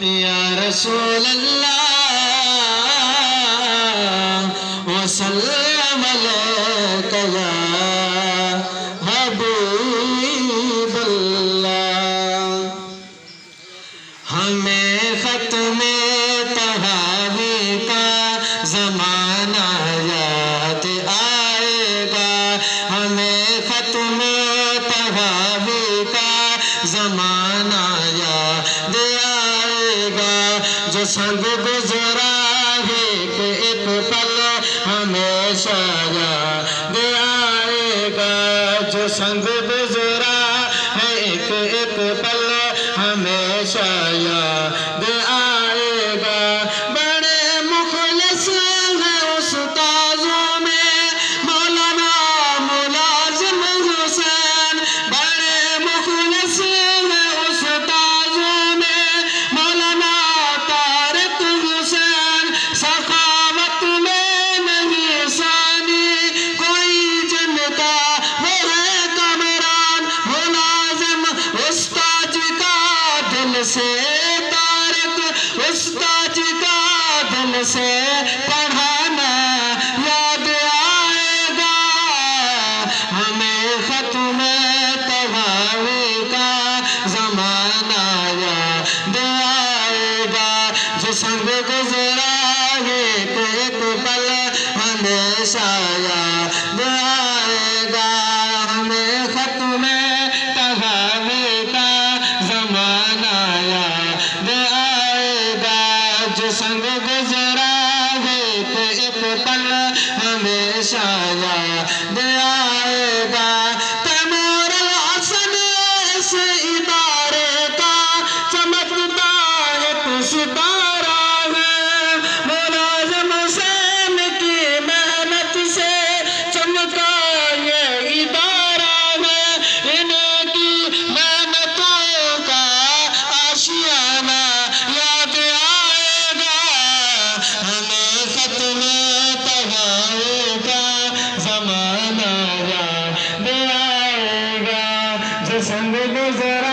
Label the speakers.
Speaker 1: یا رسول اللہ وسلم علیک یا حبیب اللہ ہمیں ختم تہاوی کا زمانہ یاد آئے گا ہمیں ختم تہاوی کا زمانہ یاد آئے گا جو سنگ گزرا ہے کہ ایک پل ہمیشہ یاد آئے گا جو سنگ گزرا ہے ایک پل ہمیشہ یاد آئے گا بڑے مخلص ہیں استاذوں میں مولانا ملازم حسین بڑے مخلص ہیں استاذوں میں مولانا طارق حسین سخاوت میں نہیں ثانی کوئی جنتا وہ ہے کامران ملازم استاد کا دل سے طارق استاد کا دل سے پڑھانا یاد آئے گا ہمیں ختم تہاوی کا زمانہ یاد آئے گا جو سنگ گزرا ہے ایک پل ہمیشہ یاد آئے گا ہمیں ختم تہاوی کا زمانہ یاد آئے گا جو سنگ گزرا ہے ایک پل ہمیشہ یاد آئے گا تیمور الحسن اس ادارے کا چمکتا ایک ستارہ ہے ملازم حسین کی محنت سے چمکا یہ ادارہ ہے ان کی محنتوں کا آشیانہ یاد آئے گا ہمیں ختم تہاوی کا زمانہ یاد آئے گا جو سنگ گزرا